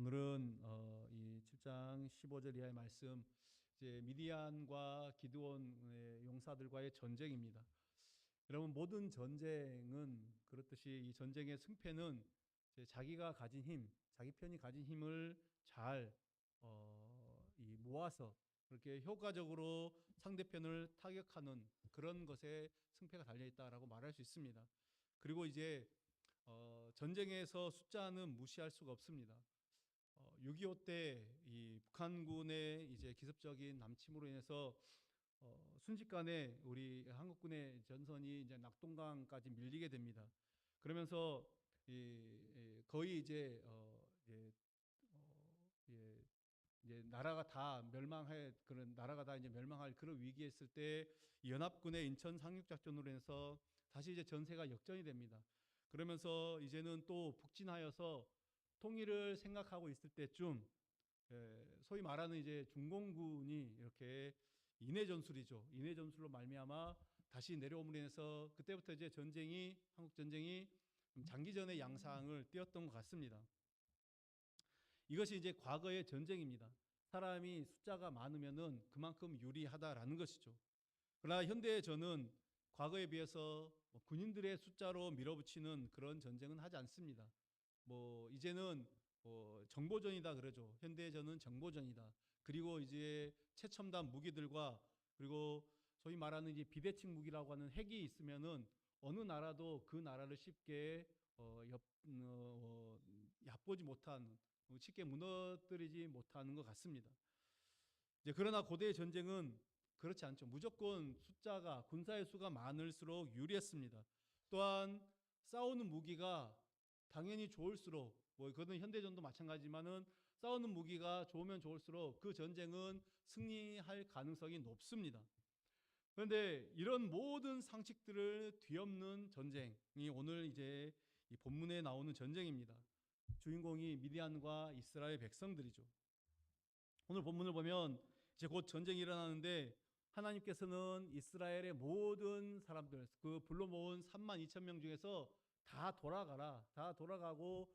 오늘은 이 7장 15절 이하의 말씀, 이제 미디안과 기드온의 용사들과의 전쟁입니다. 여러분, 모든 전쟁은 그렇듯이 이 전쟁의 승패는 이제 자기가 가진 힘, 자기 편이 가진 힘을 잘 모아서 그렇게 효과적으로 상대편을 타격하는 그런 것에 승패가 달려 있다라고 말할 수 있습니다. 그리고 이제 전쟁에서 숫자는 무시할 수가 없습니다. 6.25 때 이 북한군의 이제 기습적인 남침으로 인해서 순식간에 우리 한국군의 전선이 이제 낙동강까지 밀리게 됩니다. 그러면서 거의 이제 나라가 다 멸망할 그런 나라가 다 이제 멸망할 그런 위기에 있을 때 연합군의 인천 상륙 작전으로 해서 다시 이제 전세가 역전이 됩니다. 그러면서 이제는 또 북진하여서 통일을 생각하고 있을 때쯤 소위 말하는 이제 중공군이 이렇게 인해 전술이죠. 인해 전술로 말미암아 다시 내려옴으로 인해서 그때부터 이제 한국 전쟁이 장기전의 양상을 띄었던 것 같습니다. 이것이 이제 과거의 전쟁입니다. 사람이 숫자가 많으면은 그만큼 유리하다라는 것이죠. 그러나 현대의 저는 과거에 비해서 군인들의 숫자로 밀어붙이는 그런 전쟁은 하지 않습니다. 이제는 정보전이다 그러죠. 현대전은 정보전이다. 그리고 이제 최첨단 무기들과 그리고 소위 말하는 이제 비대칭 무기라고 하는 핵이 있으면은 어느 나라도 그 나라를 쉽게 얕보지 못한, 쉽게 무너뜨리지 못하는 것 같습니다. 이제 그러나 고대의 전쟁은 그렇지 않죠. 무조건 군사의 수가 많을수록 유리했습니다. 또한 싸우는 무기가 당연히 좋을수록, 그건 현대전도 마찬가지지만은 싸우는 무기가 좋으면 좋을수록 그 전쟁은 승리할 가능성이 높습니다. 그런데 이런 모든 상식들을 뒤엎는 전쟁이 오늘 이제 이 본문에 나오는 전쟁입니다. 주인공이 미디안과 이스라엘 백성들이죠. 오늘 본문을 보면 이제 곧 전쟁이 일어나는데 하나님께서는 이스라엘의 모든 사람들, 그 불러 모은 3만 2천 명 중에서 다 돌아가고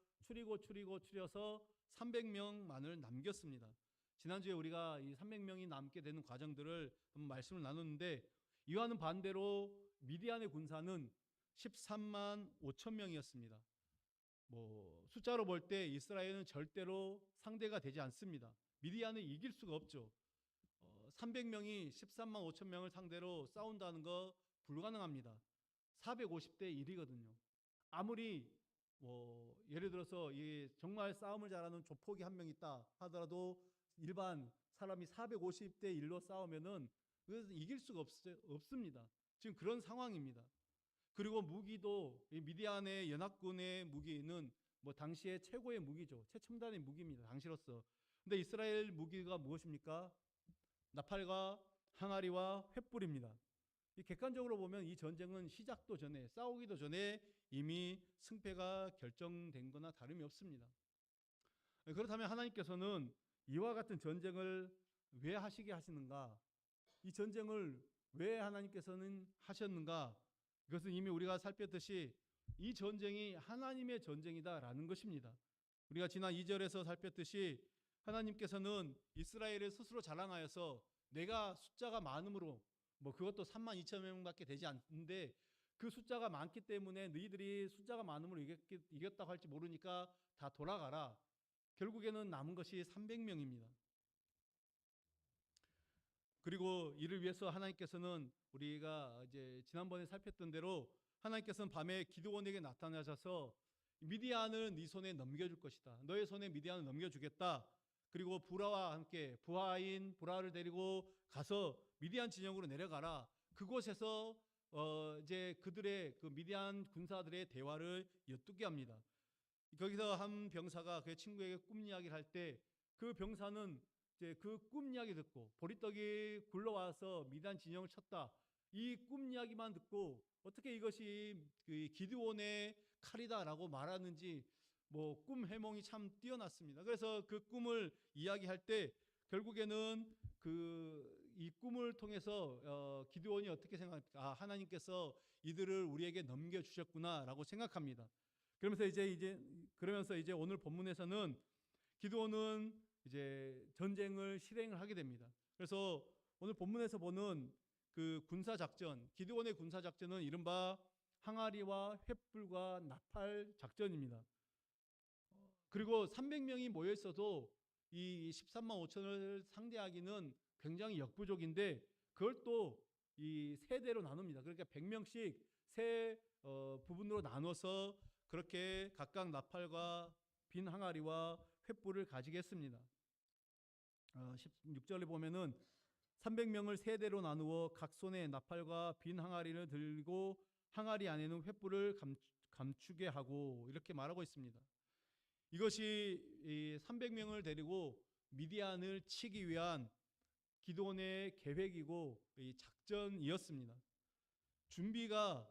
추려서 300명만을 남겼습니다. 지난주에 우리가 이 300명이 남게 되는 과정들을 한번 말씀을 나눴는데, 이와는 반대로 미디안의 군사는 13만 5천 명이었습니다. 숫자로 볼 때 이스라엘은 절대로 상대가 되지 않습니다. 미디안을 이길 수가 없죠. 300명이 13만 5천 명을 상대로 싸운다는 거 불가능합니다. 450대 1이거든요. 아무리 예를 들어서 정말 싸움을 잘하는 조폭이 한 명 있다 하더라도 일반 사람이 450대 1로 싸우면은 이길 수가 없습니다. 지금 그런 상황입니다. 그리고 무기도 미디안의 연합군의 무기는 당시에 최고의 무기죠. 최첨단의 무기입니다. 당시로서. 근데 이스라엘 무기가 무엇입니까? 나팔과 항아리와 횃불입니다. 객관적으로 보면 이 전쟁은 시작도 전에, 싸우기도 전에 이미 승패가 결정된 거나 다름이 없습니다. 그렇다면 하나님께서는 이와 같은 전쟁을 왜 하시게 하시는가? 이 전쟁을 왜 하나님께서는 하셨는가? 이것은 이미 우리가 살폈듯이 이 전쟁이 하나님의 전쟁이다라는 것입니다. 우리가 지난 2절에서 살폈듯이 하나님께서는 이스라엘을 스스로 자랑하여서 내가 숫자가 많음으로, 그것도 3만 2천 명밖에 되지 않는데 그 숫자가 많기 때문에 너희들이 숫자가 많음으로 이겼다고 할지 모르니까 다 돌아가라. 결국에는 남은 것이 300명입니다. 그리고 이를 위해서 하나님께서는 우리가 이제 지난번에 살폈던 대로 하나님께서는 밤에 기드온에게 나타나셔서 미디안을 네 손에 넘겨줄 것이다. 너의 손에 미디안을 넘겨주겠다. 그리고 부하인 부라를 데리고 가서 미디안 진영으로 내려가라. 그곳에서 이제 그들의 그 미디안 군사들의 대화를 엿듣게 합니다. 거기서 한 병사가 그 친구에게 꿈 이야기를 할 때 그 병사는 이제 그 꿈 이야기 듣고 보리떡이 굴러와서 미디안 진영을 쳤다. 이 꿈 이야기만 듣고 어떻게 이것이 그 기드온의 칼이다라고 말하는지 꿈 해몽이 참 뛰어났습니다. 그래서 그 꿈을 이야기할 때 결국에는 이 꿈을 통해서 기드온이 어떻게 생각합니까? 하나님께서 이들을 우리에게 넘겨주셨구나라고 생각합니다. 그러면서 이제 오늘 본문에서는 기드온은 이제 전쟁을 실행을 하게 됩니다. 그래서 오늘 본문에서 보는 그 군사 작전, 기드온의 군사 작전은 이른바 항아리와 횃불과 나팔 작전입니다. 그리고 300명이 모여 있어도 이 13만 5천을 상대하기는 굉장히 역부족인데 그걸 또 이 세대로 나눕니다. 그러니까 100명씩 세 부분으로 나눠서 그렇게 각각 나팔과 빈 항아리와 횃불을 가지겠습니다. 16절에 보면은 300명을 세대로 나누어 각 손에 나팔과 빈 항아리를 들고 항아리 안에는 횃불을 감추게 하고 이렇게 말하고 있습니다. 이것이 300명을 데리고 미디안을 치기 위한 기드온의 계획이고 작전이었습니다. 준비가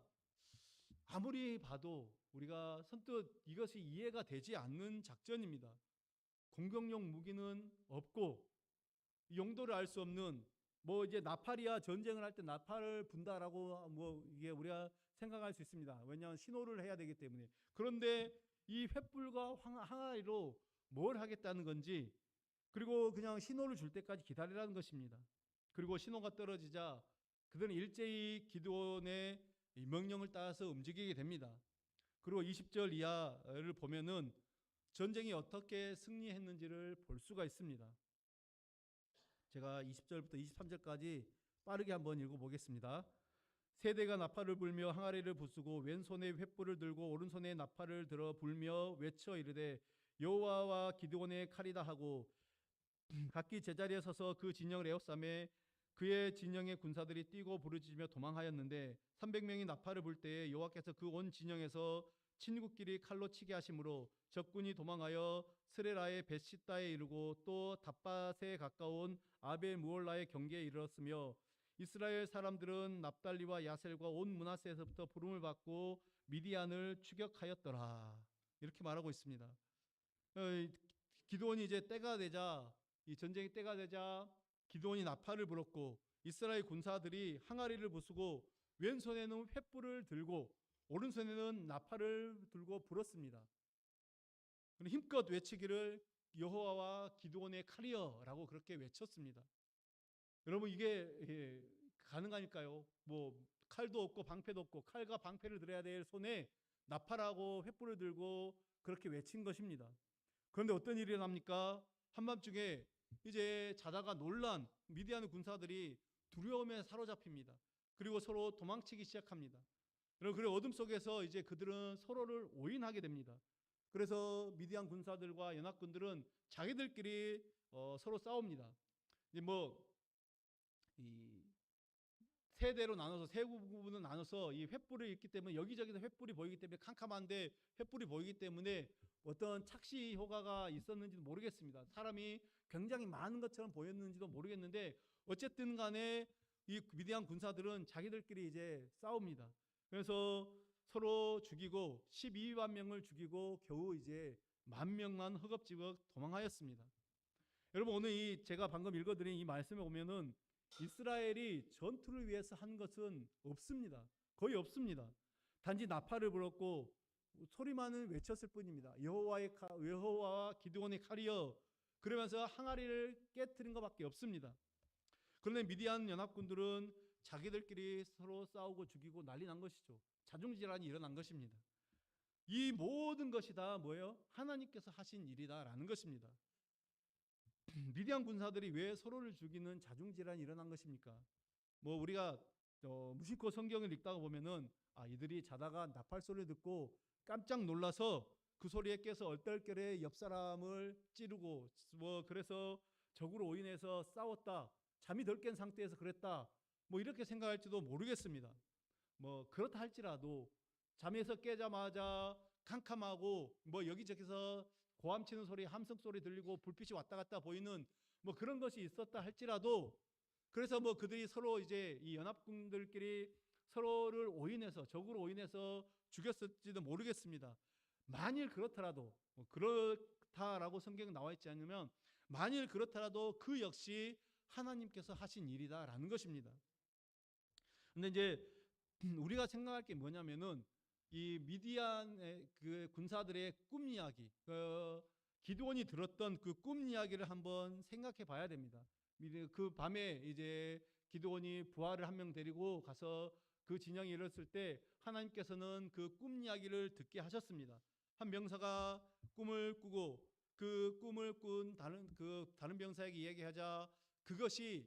아무리 봐도 우리가 선뜻 이것이 이해가 되지 않는 작전입니다. 공격용 무기는 없고 용도를 알 수 없는 뭐 이제 나팔이야 전쟁을 할 때 나팔을 분다라고 뭐 이게 우리가 생각할 수 있습니다. 왜냐하면 신호를 해야 되기 때문에. 그런데 이 횃불과 항아리로 뭘 하겠다는 건지 그리고 그냥 신호를 줄 때까지 기다리라는 것입니다. 그리고 신호가 떨어지자 그들은 일제히 기드온의 명령을 따라서 움직이게 됩니다. 그리고 20절 이하를 보면은 전쟁이 어떻게 승리했는지를 볼 수가 있습니다. 제가 20절부터 23절까지 빠르게 한번 읽어보겠습니다. 세대가 나팔을 불며 항아리를 부수고 왼손에 횃불을 들고 오른손에 나팔을 들어 불며 외쳐 이르되 여호와와 기드온의 칼이다 하고 각기 제자리에 서서 그 진영을 에워싸매 그의 진영의 군사들이 뛰고 부르짖으며 도망하였는데 300명이 나팔을 불 때에 여호와께서 그 온 진영에서 친구끼리 칼로 치게 하심으로 적군이 도망하여 스레라의 벳시다에 이르고 또 답밭에 가까운 아벨 무올라의 경계에 이르렀으며 이스라엘 사람들은 납달리와 야셀과 온 므낫세에서부터 부름을 받고 미디안을 추격하였더라. 이렇게 말하고 있습니다. 기드온이 이제 때가 되자 이 전쟁이 때가 되자 기드온이 나팔을 불었고 이스라엘 군사들이 항아리를 부수고 왼손에는 횃불을 들고 오른손에는 나팔을 들고 불었습니다. 힘껏 외치기를 여호와와 기드온의 칼이여라고 그렇게 외쳤습니다. 여러분 이게 가능하니까요. 뭐 칼도 없고 방패도 없고 칼과 방패를 들어야 될 손에 나팔하고 횃불을 들고 그렇게 외친 것입니다. 그런데 어떤 일이 일어납니까? 한밤중에 이제 자다가 놀란 미디안 군사들이 두려움에 사로잡힙니다. 그리고 서로 도망치기 시작합니다. 그리고 어둠 속에서 이제 그들은 서로를 오인하게 됩니다. 그래서 미디안 군사들과 연합군들은 자기들끼리 서로 싸웁니다. 이제 이 세대로 나눠서 세 부분을 나눠서 이 횃불을 있기 때문에 여기저기서 횃불이 보이기 때문에 캄캄한데 횃불이 보이기 때문에 어떤 착시 효과가 있었는지도 모르겠습니다. 사람이 굉장히 많은 것처럼 보였는지도 모르겠는데 어쨌든 간에 이 미디안 군사들은 자기들끼리 이제 싸웁니다. 그래서 서로 죽이고 12만 명을 죽이고 겨우 이제 10,000명만 허겁지겁 도망하였습니다. 여러분 오늘 이 제가 방금 읽어드린 이 말씀에 보면은 이스라엘이 전투를 위해서 한 것은 없습니다. 거의 없습니다. 단지 나팔을 불었고 소리만은 외쳤을 뿐입니다. 여호와와 기드온의 칼이여 그러면서 항아리를 깨트린 것밖에 없습니다. 그런데 미디안 연합군들은 자기들끼리 서로 싸우고 죽이고 난리 난 것이죠. 자중질환이 일어난 것입니다. 이 모든 것이 다 뭐예요? 하나님께서 하신 일이다라는 것입니다. 미디안 군사들이 왜 서로를 죽이는 자중질환이 일어난 것입니까? 뭐 우리가 무심코 성경을 읽다가 보면은 이들이 자다가 나팔 소리를 듣고 깜짝 놀라서 그 소리에 깨서 얼떨결에 옆 사람을 찌르고 뭐 그래서 적으로 오인해서 싸웠다. 잠이 덜 깬 상태에서 그랬다. 뭐 이렇게 생각할지도 모르겠습니다. 뭐 그렇다 할지라도 잠에서 깨자마자 캄캄하고 뭐 여기저기서 고함치는 소리, 함성 소리 들리고 불빛이 왔다 갔다 보이는 뭐 그런 것이 있었다 할지라도 그래서 뭐 그들이 서로 이제 이 연합군들끼리 서로를 오인해서 적으로 오인해서 죽였을지도 모르겠습니다. 만일 그렇더라도 그렇다라고 성경에 나와 있지 않으면 만일 그렇더라도 그 역시 하나님께서 하신 일이다라는 것입니다. 근데 이제 우리가 생각할 게 뭐냐면은 이 미디안의 그 군사들의 꿈 이야기, 기드온이 들었던 그 꿈 이야기를 한번 생각해 봐야 됩니다. 그 밤에 이제 기드온이 부하를 한 명 데리고 가서 그 진영에 이르렀을 때 하나님께서는 그 꿈 이야기를 듣게 하셨습니다. 한 병사가 꿈을 꾸고 그 꿈을 꾼 다른 병사에게 이야기하자 그것이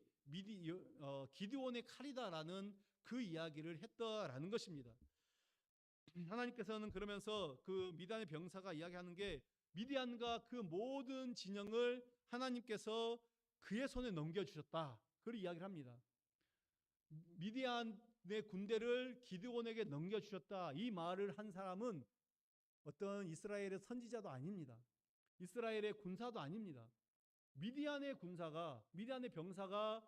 기드온의 칼이다라는 그 이야기를 했다라는 것입니다. 하나님께서는 그러면서 그 미디안의 병사가 이야기하는 게 미디안과 그 모든 진영을 하나님께서 그의 손에 넘겨주셨다. 그런 이야기를 합니다. 미디안의 군대를 기드온에게 넘겨주셨다. 이 말을 한 사람은 어떤 이스라엘의 선지자도 아닙니다. 이스라엘의 군사도 아닙니다. 미디안의 병사가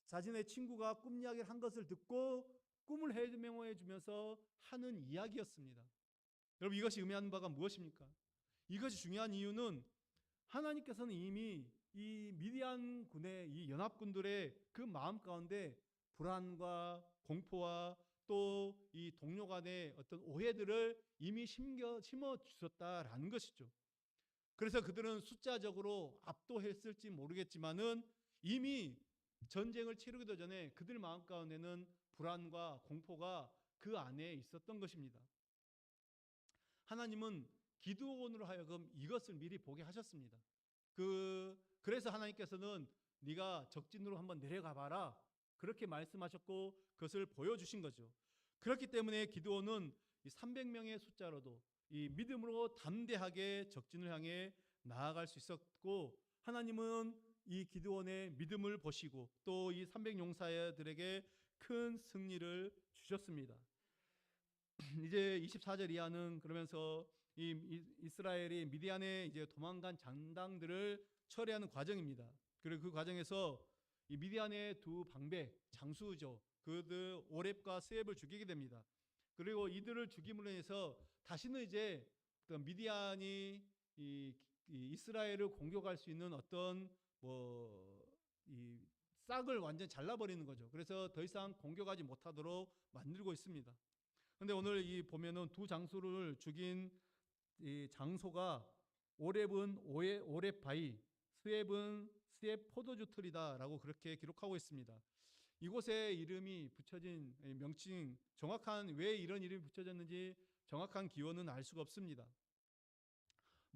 자신의 친구가 꿈 이야기를 한 것을 듣고 꿈을 해명해 주면서 하는 이야기였습니다. 여러분, 이것이 의미하는 바가 무엇입니까? 이것이 중요한 이유는 하나님께서는 이미 이 미디안 군의 이 연합군들의 그 마음 가운데 불안과 공포와 또 이 동료 간의 어떤 오해들을 이미 심어 주셨다라는 것이죠. 그래서 그들은 숫자적으로 압도했을지 모르겠지만은 이미 전쟁을 치르기도 전에 그들 마음 가운데는 불안과 공포가 그 안에 있었던 것입니다. 하나님은 기드온으로 하여금 이것을 미리 보게 하셨습니다. 그래서 하나님께서는 네가 적진으로 한번 내려가 봐라. 그렇게 말씀하셨고 그것을 보여주신 거죠. 그렇기 때문에 기드온은 300명의 숫자로도 이 믿음으로 담대하게 적진을 향해 나아갈 수 있었고 하나님은 이 기드온의 믿음을 보시고 또 이 300용사들에게 큰 승리를 주셨습니다. 이제 24절 이하는 그러면서 이스라엘이 미디안에 이제 도망간 장당들을 처리하는 과정입니다. 그리고 그 과정에서 이 미디안의 두 방백 장수죠. 그들 오렙과 스웹을 죽이게 됩니다. 그리고 이들을 죽임으로 인해서 다시는 이제 미디안이 이스라엘을 공격할 수 있는 어떤 이 싹을 완전 잘라버리는 거죠. 그래서 더 이상 공격하지 못하도록 만들고 있습니다. 그런데 오늘 보면은 두 장수를 죽인 이 장소가 오렙은 오렙 바위, 스웹은 스웹 포도주 틀이다라고 그렇게 기록하고 있습니다. 이곳에 이름이 붙여진 명칭, 정확한 왜 이런 이름이 붙여졌는지 정확한 기원은 알 수가 없습니다.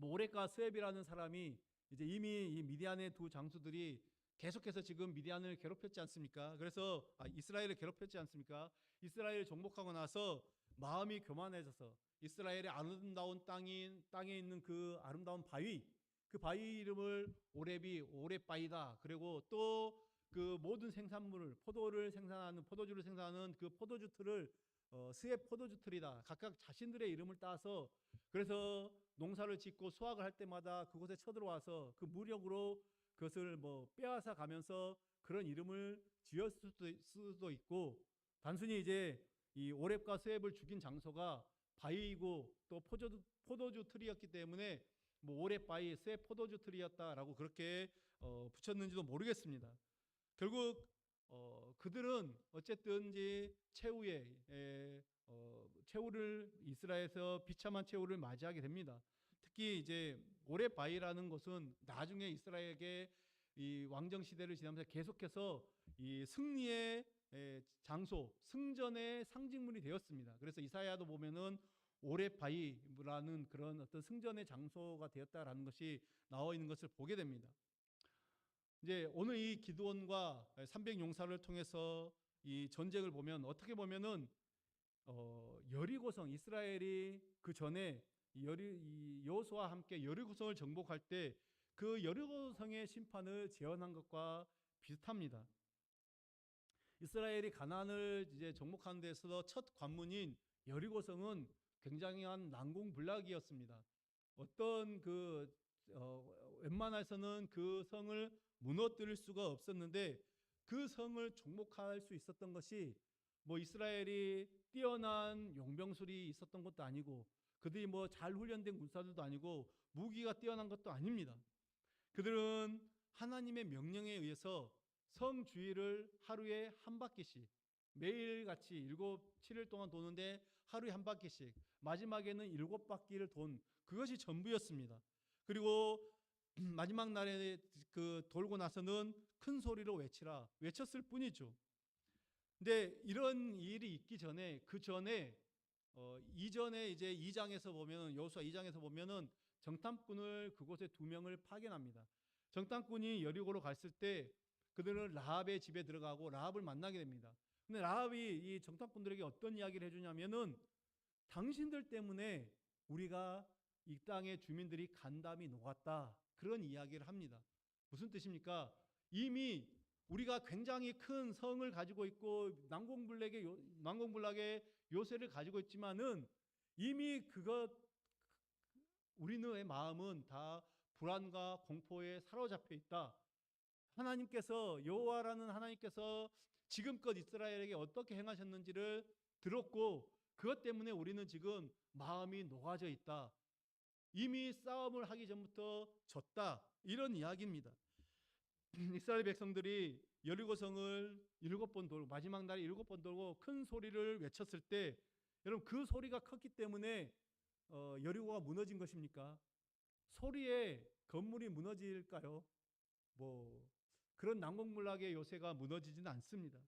오렙과 스웹이라는 사람이 이제 이미 이 미디안의 두 장수들이 계속해서 지금 미디안을 괴롭혔지 않습니까? 그래서 이스라엘을 괴롭혔지 않습니까? 이스라엘을 정복하고 나서 마음이 교만해져서 이스라엘의 아름다운 땅에 있는 그 아름다운 바위, 그 바위 이름을 오렙이 오렙바위다. 그리고 또 그 모든 생산물을 포도주를 생산하는 그 포도주 틀을 스웹 포도주 틀이다. 각각 자신들의 이름을 따서 그래서 농사를 짓고 수확을 할 때마다 그곳에 쳐들어와서 그 무력으로 그것을 빼앗아 가면서 그런 이름을 지었을 수도 있고 단순히 이제 이 오렙과 스웹을 죽인 장소가 바위이고 또 포도주 틀이었기 때문에 오렙 바위, 스웹 포도주 틀이었다라고 그렇게 붙였는지도 모르겠습니다. 결국 그들은 어쨌든지 최후를 이스라엘에서 비참한 최후를 맞이하게 됩니다. 특히 이제 오렙 바위라는 곳은 나중에 이스라엘에게 이 왕정 시대를 지나면서 계속해서 이 승리의 장소, 승전의 상징물이 되었습니다. 그래서 이사야도 보면은 오렙 바위라는 그런 어떤 승전의 장소가 되었다라는 것이 나와 있는 것을 보게 됩니다. 이제 오늘 이 기드온과 300용사를 통해서 이 전쟁을 보면 어떻게 보면은 여리고성 이스라엘이 그 전에 이 여호수아와 함께 여리고성을 정복할 때 그 여리고성의 심판을 재현한 것과 비슷합니다. 이스라엘이 가나안을 이제 정복하는 데서 첫 관문인 여리고성은 굉장한 난공불락이었습니다. 웬만해서는 그 성을 무너뜨릴 수가 없었는데 그 성을 정복할 수 있었던 것이 이스라엘이 뛰어난 용병술이 있었던 것도 아니고 그들이 잘 훈련된 군사들도 아니고 무기가 뛰어난 것도 아닙니다. 그들은 하나님의 명령에 의해서 성 주위를 하루에 한 바퀴씩 매일같이 7일 동안 도는데 하루에 한 바퀴씩 마지막에는 7바퀴를 돈 그것이 전부였습니다. 그리고 마지막 날에 그 돌고 나서는 큰 소리로 외치라 외쳤을 뿐이죠. 근데 이런 일이 있기 전에 그 전에 이전에 이제 2장에서 보면은 여호수아 2장에서 보면은 정탐꾼을 그곳에 2명을 파견합니다. 정탐꾼이 여리고로 갔을 때 그들은 라합의 집에 들어가고 라합을 만나게 됩니다. 근데 라합이 이 정탐꾼들에게 어떤 이야기를 해주냐면은 당신들 때문에 우리가 이 땅의 주민들이 간담이 녹았다. 그런 이야기를 합니다. 무슨 뜻입니까? 이미 우리가 굉장히 큰 성을 가지고 있고 난공불락의 요새를 가지고 있지만은 이미 우리의 마음은 다 불안과 공포에 사로잡혀 있다. 하나님께서 여호와라는 하나님께서 지금껏 이스라엘에게 어떻게 행하셨는지를 들었고 그것 때문에 우리는 지금 마음이 녹아져 있다. 이미 싸움을 하기 전부터 졌다. 이런 이야기입니다. 이스라엘 백성들이 여리고성을 7번 돌고 마지막 날에 7번 돌고 큰 소리를 외쳤을 때 여러분 그 소리가 컸기 때문에 여리고가 무너진 것입니까? 소리에 건물이 무너질까요? 뭐 그런 난공불락의 요새가 무너지지는 않습니다.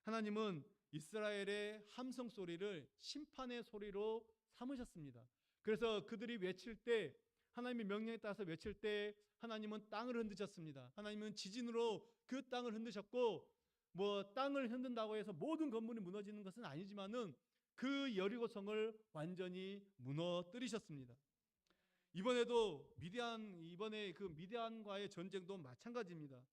하나님은 이스라엘의 함성 소리를 심판의 소리로 삼으셨습니다. 그래서 그들이 외칠 때 하나님의 명령에 따라서 외칠 때 하나님은 땅을 흔드셨습니다. 하나님은 지진으로 그 땅을 흔드셨고 뭐 땅을 흔든다고 해서 모든 건물이 무너지는 것은 아니지만은 그 여리고성을 완전히 무너뜨리셨습니다. 이번에 그 미디안과의 전쟁도 마찬가지입니다.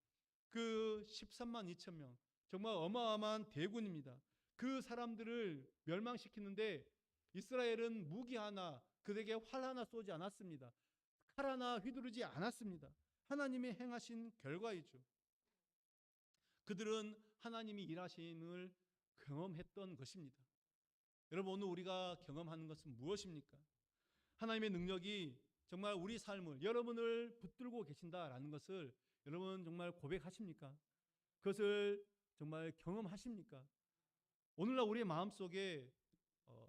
그 13만 2천 명 정말 어마어마한 대군입니다. 그 사람들을 멸망시키는데 이스라엘은 무기 하나 그들에게 활 하나 쏘지 않았습니다. 칼 하나 휘두르지 않았습니다. 하나님이 행하신 결과이죠. 그들은 하나님이 일하심을 경험했던 것입니다. 여러분 오늘 우리가 경험하는 것은 무엇입니까? 하나님의 능력이 정말 우리 삶을 여러분을 붙들고 계신다라는 것을 여러분 정말 고백하십니까? 그것을 정말 경험하십니까? 오늘날 우리의 마음속에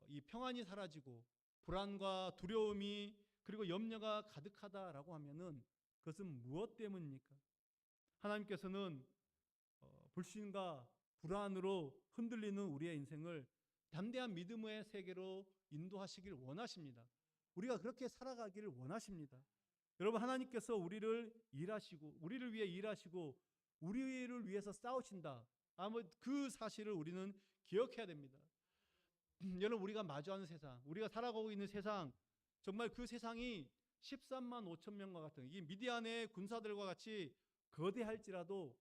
이 평안이 사라지고 불안과 두려움이 그리고 염려가 가득하다라고 하면은 그것은 무엇 때문입니까? 하나님께서는 불신과 불안으로 흔들리는 우리의 인생을 담대한 믿음의 세계로 인도하시길 원하십니다. 우리가 그렇게 살아가기를 원하십니다. 여러분 하나님께서 우리를 위해 일하시고 우리를 위해서 싸우신다. 아마 그 사실을 우리는 기억해야 됩니다. 여러분 우리가 마주하는 세상, 우리가 살아가고 있는 세상 정말 그 세상이 13만 5천 명과 같은 이 미디안의 군사들과 같이 거대할지라도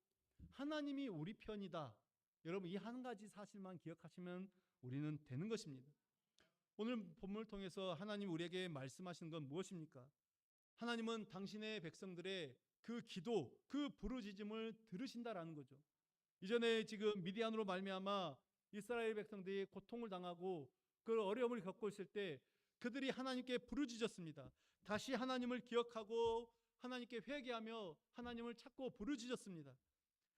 하나님이 우리 편이다. 여러분 이 한 가지 사실만 기억하시면 우리는 되는 것입니다. 오늘 본문을 통해서 하나님 우리에게 말씀하시는 건 무엇입니까? 하나님은 당신의 백성들의 그 기도, 그 부르짖음을 들으신다라는 거죠. 이전에 지금 미디안으로 말미암아 이스라엘 백성들이 고통을 당하고 그 어려움을 겪고 있을 때 그들이 하나님께 부르짖었습니다. 다시 하나님을 기억하고 하나님께 회개하며 하나님을 찾고 부르짖었습니다.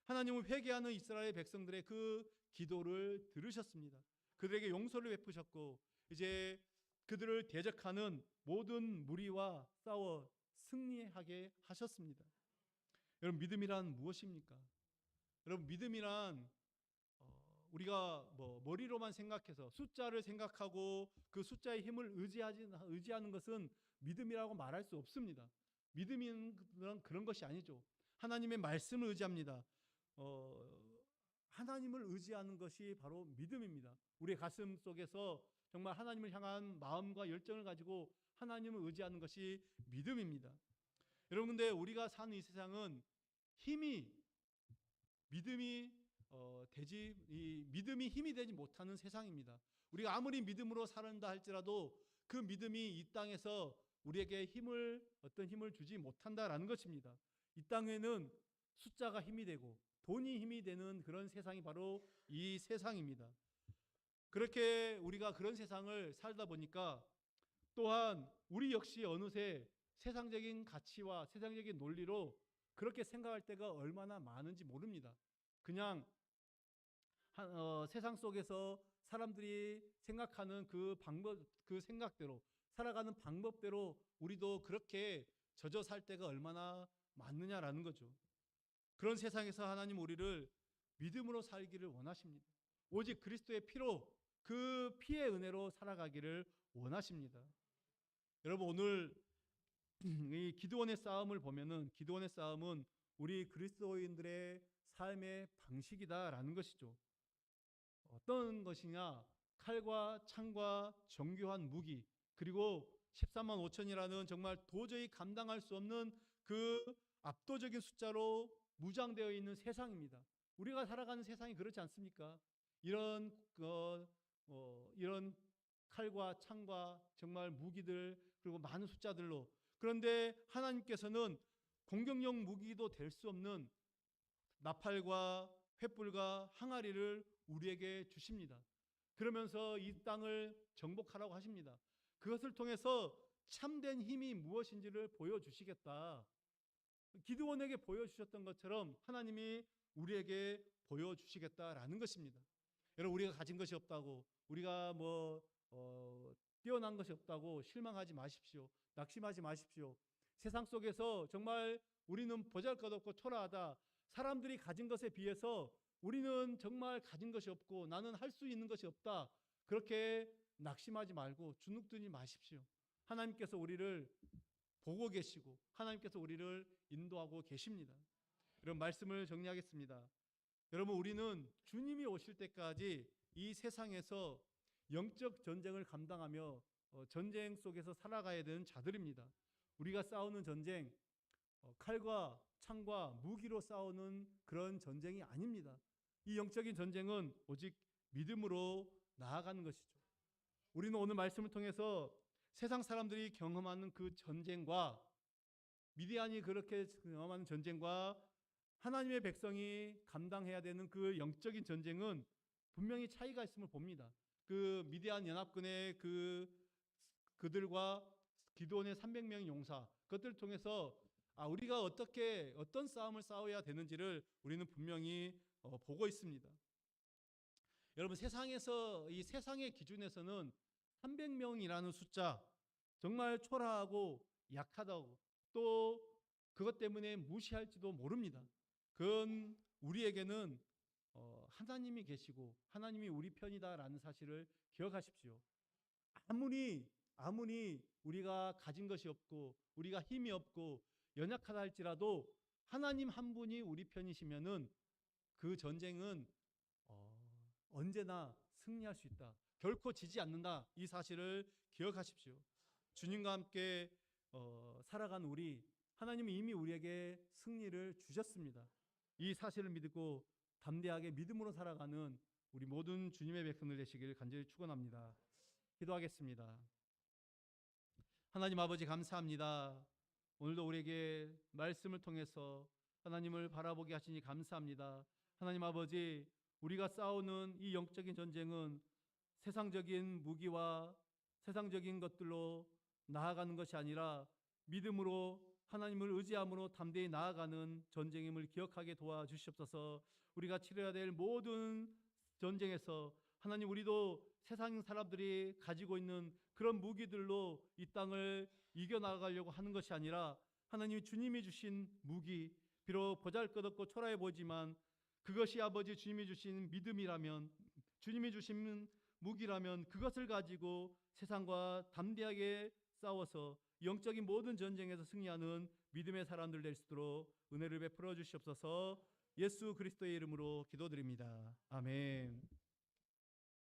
하나님을 회개하는 이스라엘 백성들의 그 기도를 들으셨습니다. 그들에게 용서를 베푸셨고 이제 그들을 대적하는 모든 무리와 싸워 승리하게 하셨습니다. 여러분 믿음이란 무엇입니까? 여러분 믿음이란 우리가 머리로만 생각해서 숫자를 생각하고 그 숫자의 힘을 의지하는 것은 믿음이라고 말할 수 없습니다. 믿음은 그런 것이 아니죠. 하나님의 말씀을 의지합니다. 하나님을 의지하는 것이 바로 믿음입니다. 우리의 가슴 속에서 정말 하나님을 향한 마음과 열정을 가지고 하나님을 의지하는 것이 믿음입니다. 여러분 근데 우리가 사는 이 세상은 믿음이 힘이 되지 못하는 세상입니다. 우리가 아무리 믿음으로 살았다 할지라도 그 믿음이 이 땅에서 우리에게 어떤 힘을 주지 못한다라는 것입니다. 이 땅에는 숫자가 힘이 되고 돈이 힘이 되는 그런 세상이 바로 이 세상입니다. 그렇게 우리가 그런 세상을 살다 보니까 또한 우리 역시 어느새 세상적인 가치와 세상적인 논리로 그렇게 생각할 때가 얼마나 많은지 모릅니다. 그냥 세상 속에서 사람들이 생각하는 그 생각대로 살아가는 방법대로 우리도 그렇게 젖어 살 때가 얼마나 많느냐라는 거죠. 그런 세상에서 하나님 우리를 믿음으로 살기를 원하십니다. 오직 그리스도의 피로, 그 피의 은혜로 살아가기를 원하십니다. 여러분, 오늘 이 기드온의 싸움을 보면은, 기드온의 싸움은 우리 그리스도인들의 삶의 방식이다라는 것이죠. 어떤 것이냐? 칼과 창과 정교한 무기, 그리고 13만 5천이라는 정말 도저히 감당할 수 없는 그 압도적인 숫자로 무장되어 있는 세상입니다. 우리가 살아가는 세상이 그렇지 않습니까? 이런 칼과 창과 정말 무기들, 그리고 많은 숫자들로. 그런데 하나님께서는 공격용 무기도 될 수 없는 나팔과 횃불과 항아리를 우리에게 주십니다. 그러면서 이 땅을 정복하라고 하십니다. 그것을 통해서 참된 힘이 무엇인지를 보여주시겠다. 기드온에게 보여주셨던 것처럼 하나님이 우리에게 보여주시겠다라는 것입니다. 여러분, 우리가 가진 것이 없다고, 우리가 뛰어난 것이 없다고 실망하지 마십시오. 낙심하지 마십시오. 세상 속에서 정말 우리는 보잘것없고 초라하다. 사람들이 가진 것에 비해서 우리는 정말 가진 것이 없고 나는 할 수 있는 것이 없다. 그렇게 낙심하지 말고 주눅들지 마십시오. 하나님께서 우리를 보고 계시고 하나님께서 우리를 인도하고 계십니다. 이런 말씀을 정리하겠습니다. 여러분, 우리는 주님이 오실 때까지 이 세상에서 영적 전쟁을 감당하며 전쟁 속에서 살아가야 되는 자들입니다. 우리가 싸우는 전쟁, 칼과 창과 무기로 싸우는 그런 전쟁이 아닙니다. 이 영적인 전쟁은 오직 믿음으로 나아가는 것이죠. 우리는 오늘 말씀을 통해서 세상 사람들이 경험하는 그 전쟁과, 미디안이 그렇게 경험하는 전쟁과 하나님의 백성이 감당해야 되는 그 영적인 전쟁은 분명히 차이가 있음을 봅니다. 그 미디안 연합군의 그들과 기드온의 300명의 용사, 그것들을 통해서 우리가 어떤 싸움을 싸워야 되는지를 우리는 분명히 보고 있습니다. 여러분, 이 세상의 기준에서는 300명이라는 숫자, 정말 초라하고 약하다고, 또 그것 때문에 무시할지도 모릅니다. 그건 우리에게는 하나님이 계시고 하나님이 우리 편이다라는 사실을 기억하십시오. 아무리 우리가 가진 것이 없고 우리가 힘이 없고 연약하다 할지라도 하나님 한 분이 우리 편이시면은 그 전쟁은 언제나 승리할 수 있다. 결코 지지 않는다. 이 사실을 기억하십시오. 주님과 함께 살아간 하나님은 이미 우리에게 승리를 주셨습니다. 이 사실을 믿고 담대하게 믿음으로 살아가는 우리 모든 주님의 백성들 되시길 간절히 축원합니다. 기도하겠습니다. 하나님 아버지, 감사합니다. 오늘도 우리에게 말씀을 통해서 하나님을 바라보게 하시니 감사합니다. 하나님 아버지, 우리가 싸우는 이 영적인 전쟁은 세상적인 무기와 세상적인 것들로 나아가는 것이 아니라 믿음으로 하나님을 의지함으로 담대히 나아가는 전쟁임을 기억하게 도와주시옵소서. 우리가 치러야 될 모든 전쟁에서 하나님, 우리도 세상 사람들이 가지고 있는 그런 무기들로 이 땅을 이겨나가려고 하는 것이 아니라 하나님, 주님이 주신 무기, 비록 보잘것없고 초라해 보이지만 그것이 아버지 주님이 주신 믿음이라면, 주님이 주신 무기라면 그것을 가지고 세상과 담대하게 싸워서 영적인 모든 전쟁에서 승리하는 믿음의 사람들 될 수 있도록 은혜를 베풀어 주시옵소서. 예수 그리스도의 이름으로 기도드립니다. 아멘.